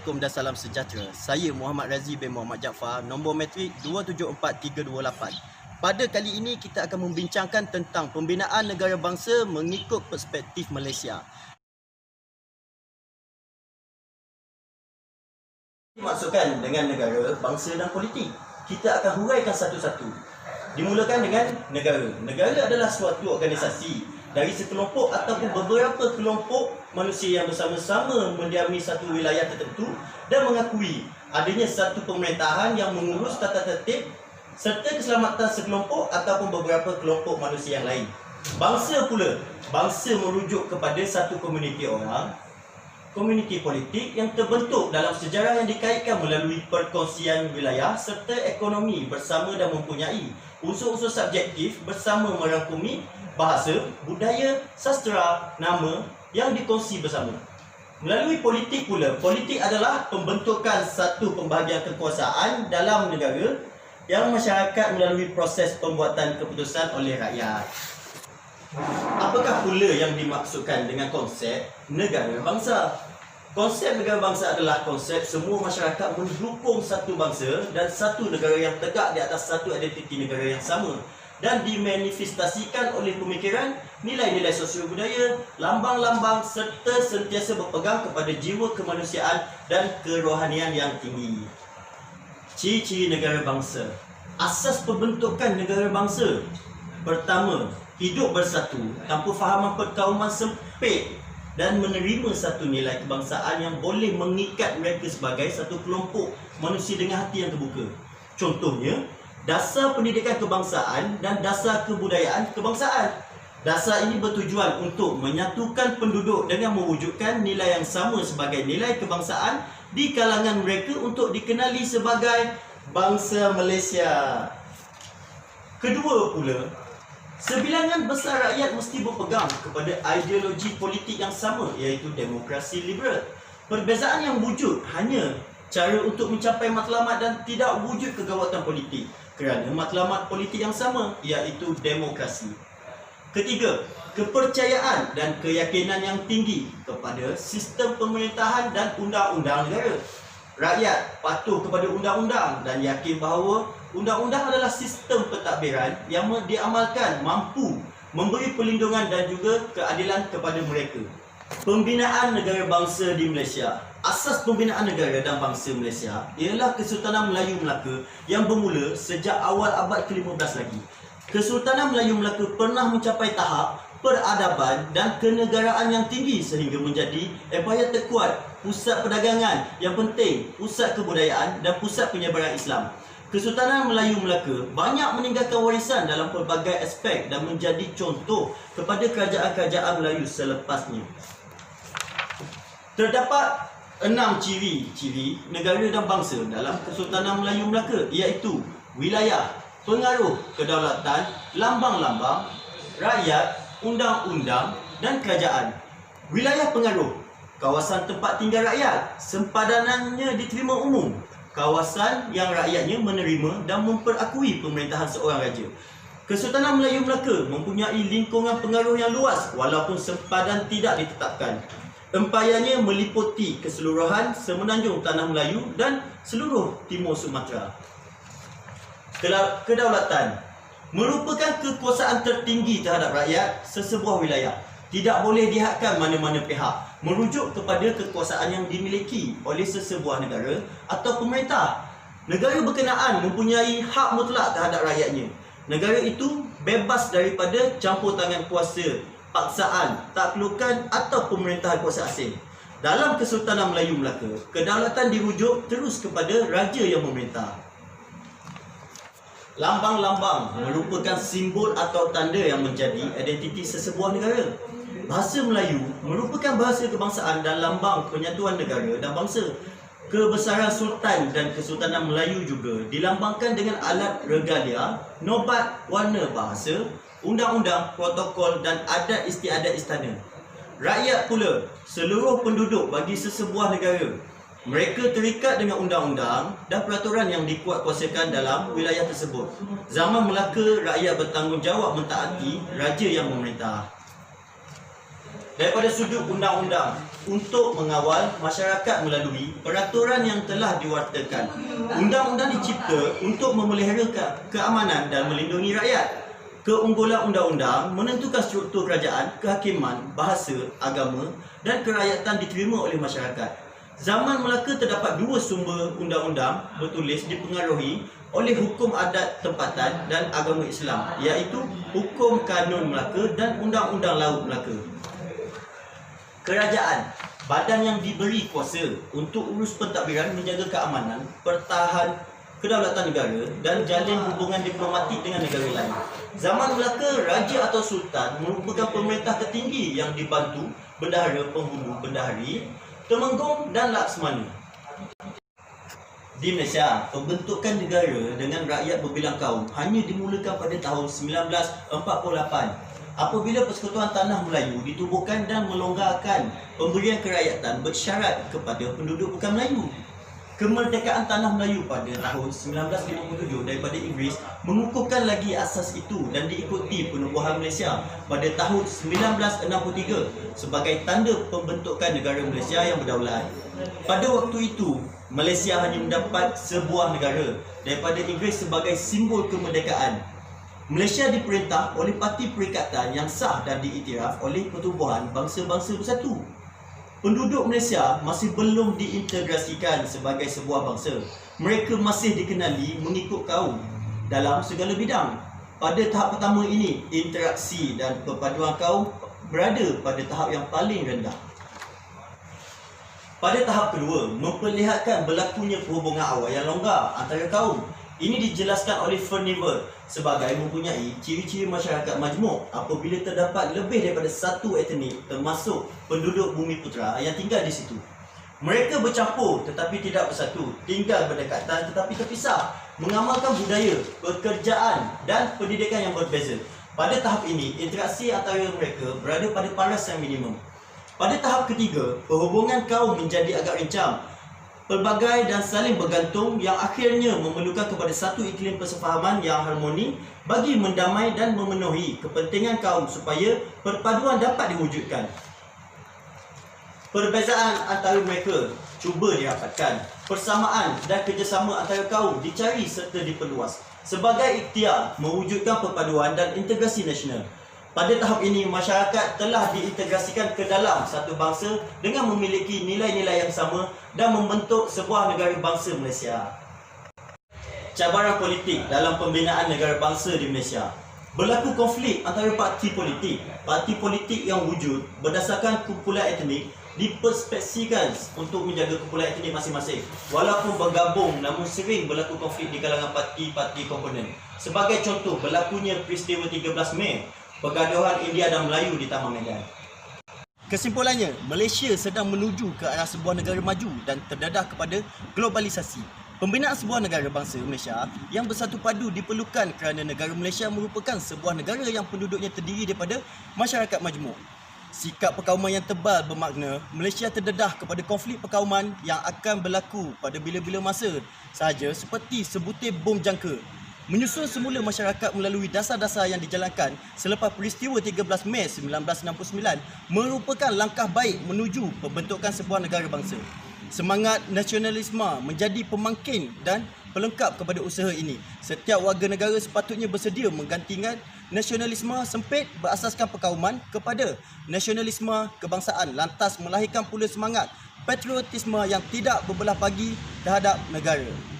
Assalamualaikum dan salam sejahtera. Saya Muhammad Razi bin Muhammad Jaafar, nombor matrik 274328. Pada kali ini kita akan membincangkan tentang pembinaan negara bangsa mengikut perspektif Malaysia. Dimaksudkan dengan negara, bangsa dan politik. Kita akan huraikan satu-satu. Dimulakan dengan negara. Negara adalah suatu organisasi dari sekelompok ataupun beberapa kelompok manusia yang bersama-sama mendiami satu wilayah tertentu dan mengakui adanya satu pemerintahan yang mengurus tata tertib serta keselamatan sekelompok ataupun beberapa kelompok manusia yang lain. Bangsa pula, bangsa merujuk kepada satu komuniti orang, komuniti politik yang terbentuk dalam sejarah yang dikaitkan melalui perkongsian wilayah serta ekonomi bersama dan mempunyai unsur-unsur subjektif bersama merangkumi bahasa, budaya, sastra, nama yang dikongsi bersama. Melalui politik pula, politik adalah pembentukan satu pembahagian kekuasaan dalam negara yang masyarakat melalui proses pembuatan keputusan oleh rakyat. Apakah pula yang dimaksudkan dengan konsep negara bangsa? Konsep negara bangsa adalah konsep semua masyarakat mendukung satu bangsa dan satu negara yang tegak di atas satu identiti negara yang sama dan dimanifestasikan oleh pemikiran, nilai-nilai sosial budaya, lambang-lambang serta sentiasa berpegang kepada jiwa kemanusiaan dan kerohanian yang tinggi. Ciri-ciri negara bangsa. Asas pembentukan negara bangsa. Pertama, hidup bersatu tanpa fahaman perkauman sempit dan menerima satu nilai kebangsaan yang boleh mengikat mereka sebagai satu kelompok manusia dengan hati yang terbuka. Contohnya, dasar pendidikan kebangsaan dan dasar kebudayaan kebangsaan. Dasar ini bertujuan untuk menyatukan penduduk dengan mewujudkan nilai yang sama sebagai nilai kebangsaan di kalangan mereka untuk dikenali sebagai bangsa Malaysia. Kedua pula, sebilangan besar rakyat mesti berpegang kepada ideologi politik yang sama, iaitu demokrasi liberal. Perbezaan yang wujud hanya cara untuk mencapai matlamat dan tidak wujud kegawatan politik kerana matlamat politik yang sama, iaitu demokrasi. Ketiga, kepercayaan dan keyakinan yang tinggi kepada sistem pemerintahan dan undang-undang negara. Rakyat patuh kepada undang-undang dan yakin bahawa undang-undang adalah sistem pentadbiran yang diamalkan mampu memberi perlindungan dan juga keadilan kepada mereka. Pembinaan negara bangsa di Malaysia. Asas pembinaan negara dan bangsa Malaysia ialah Kesultanan Melayu Melaka yang bermula sejak awal abad ke-15 lagi. Kesultanan Melayu Melaka pernah mencapai tahap peradaban dan kenegaraan yang tinggi sehingga menjadi empayar terkuat, pusat perdagangan yang penting, pusat kebudayaan dan pusat penyebaran Islam. Kesultanan Melayu Melaka banyak meninggalkan warisan dalam pelbagai aspek dan menjadi contoh kepada kerajaan-kerajaan Melayu selepasnya. Terdapat 6 ciri-ciri negara dan bangsa dalam Kesultanan Melayu Melaka, iaitu wilayah, pengaruh kedaulatan, lambang-lambang, rakyat, undang-undang dan kerajaan. Wilayah pengaruh, kawasan tempat tinggal rakyat, sempadanannya diterima umum, kawasan yang rakyatnya menerima dan memperakui pemerintahan seorang raja. Kesultanan Melayu Melaka mempunyai lingkungan pengaruh yang luas walaupun sempadan tidak ditetapkan. Empayarnya meliputi keseluruhan semenanjung Tanah Melayu dan seluruh Timur Sumatera. Kedaulatan merupakan kekuasaan tertinggi terhadap rakyat sesebuah wilayah. Tidak boleh dihadkan mana-mana pihak, merujuk kepada kekuasaan yang dimiliki oleh sesebuah negara atau pemerintah. Negara berkenaan mempunyai hak mutlak terhadap rakyatnya. Negara itu bebas daripada campur tangan kuasa, paksaan, taklukan atau pemerintahan kuasa asing. Dalam Kesultanan Melayu Melaka, kedaulatan dirujuk terus kepada raja yang memerintah. Lambang-lambang merupakan simbol atau tanda yang menjadi identiti sesebuah negara. Bahasa Melayu merupakan bahasa kebangsaan dan lambang penyatuan negara dan bangsa. Kebesaran Sultan dan Kesultanan Melayu juga dilambangkan dengan alat regalia, nobat, warna bahasa, undang-undang, protokol dan adat istiadat istana. Rakyat pula, seluruh penduduk bagi sesebuah negara. Mereka terikat dengan undang-undang dan peraturan yang dikuatkuasakan dalam wilayah tersebut. Zaman Melaka, rakyat bertanggungjawab mentaati raja yang memerintah. Daripada sudut undang-undang, untuk mengawal masyarakat melalui peraturan yang telah diwartakan. Undang-undang dicipta untuk memelihara keamanan dan melindungi rakyat. Keunggulan undang-undang menentukan struktur kerajaan, kehakiman, bahasa, agama dan kerakyatan diterima oleh masyarakat. Zaman Melaka terdapat dua sumber undang-undang bertulis dipengaruhi oleh hukum adat tempatan dan agama Islam, iaitu Hukum Kanun Melaka dan Undang-Undang Laut Melaka. Kerajaan, badan yang diberi kuasa untuk urus pentadbiran, menjaga keamanan, pertahan kedaulatan negara dan jalin hubungan diplomatik dengan negara lain. Zaman Melaka, Raja atau Sultan merupakan pemerintah tertinggi yang dibantu Bendahara, Penghulu, Bendahari, Temenggung dan Laksmana. Di Malaysia, pembentukan negara dengan rakyat berbilang kaum hanya dimulakan pada tahun 1948 apabila Persekutuan Tanah Melayu ditubuhkan dan melonggarkan pemberian kerakyatan bersyarat kepada penduduk bukan Melayu. Kemerdekaan Tanah Melayu pada tahun 1957 daripada Inggeris mengukuhkan lagi asas itu dan diikuti penubuhan Malaysia pada tahun 1963 sebagai tanda pembentukan negara Malaysia yang berdaulat. Pada waktu itu, Malaysia hanya mendapat sebuah negara daripada Inggeris sebagai simbol kemerdekaan. Malaysia diperintah oleh Parti Perikatan yang sah dan diiktiraf oleh Pertubuhan Bangsa-Bangsa Bersatu. Penduduk Malaysia masih belum diintegrasikan sebagai sebuah bangsa. Mereka masih dikenali mengikut kaum dalam segala bidang. Pada tahap pertama ini, interaksi dan perpaduan kaum berada pada tahap yang paling rendah. Pada tahap kedua, memperlihatkan berlakunya perhubungan awal yang longgar antara kaum. Ini dijelaskan oleh Furnival sebagai mempunyai ciri-ciri masyarakat majmuk apabila terdapat lebih daripada satu etnik termasuk penduduk Bumiputera yang tinggal di situ. Mereka bercampur tetapi tidak bersatu, tinggal berdekatan tetapi terpisah, mengamalkan budaya, pekerjaan dan pendidikan yang berbeza. Pada tahap ini, interaksi antara mereka berada pada paras yang minimum. Pada tahap ketiga, perhubungan kaum menjadi agak rincang, pelbagai dan saling bergantung yang akhirnya memerlukan kepada satu iklim persefahaman yang harmoni bagi mendamai dan memenuhi kepentingan kaum supaya perpaduan dapat diwujudkan. Perbezaan antara mereka cuba dirapatkan. Persamaan dan kerjasama antara kaum dicari serta diperluas sebagai ikhtiar mewujudkan perpaduan dan integrasi nasional. Pada tahap ini, masyarakat telah diintegrasikan ke dalam satu bangsa dengan memiliki nilai-nilai yang sama dan membentuk sebuah negara bangsa Malaysia. Cabaran politik dalam pembinaan negara bangsa di Malaysia. Berlaku konflik antara parti politik. Parti politik yang wujud berdasarkan kumpulan etnik diperspeksikan untuk menjaga kumpulan etnik masing-masing. Walaupun bergabung, namun sering berlaku konflik di kalangan parti-parti komponen. Sebagai contoh, berlakunya peristiwa 13 Mei, pergaduhan India dan Melayu di Taman Medan. Kesimpulannya, Malaysia sedang menuju ke arah sebuah negara maju dan terdedah kepada globalisasi. Pembinaan sebuah negara bangsa Malaysia yang bersatu padu diperlukan kerana negara Malaysia merupakan sebuah negara yang penduduknya terdiri daripada masyarakat majmuk. Sikap perkauman yang tebal bermakna Malaysia terdedah kepada konflik perkauman yang akan berlaku pada bila-bila masa sahaja seperti sebutir bom jangka. Menyusun semula masyarakat melalui dasar-dasar yang dijalankan selepas peristiwa 13 Mei 1969 merupakan langkah baik menuju pembentukan sebuah negara bangsa. Semangat nasionalisme menjadi pemangkin dan pelengkap kepada usaha ini. Setiap warga negara sepatutnya bersedia menggantikan nasionalisme sempit berasaskan perkauman kepada nasionalisme kebangsaan, lantas melahirkan pula semangat patriotisme yang tidak berbelah bagi terhadap negara.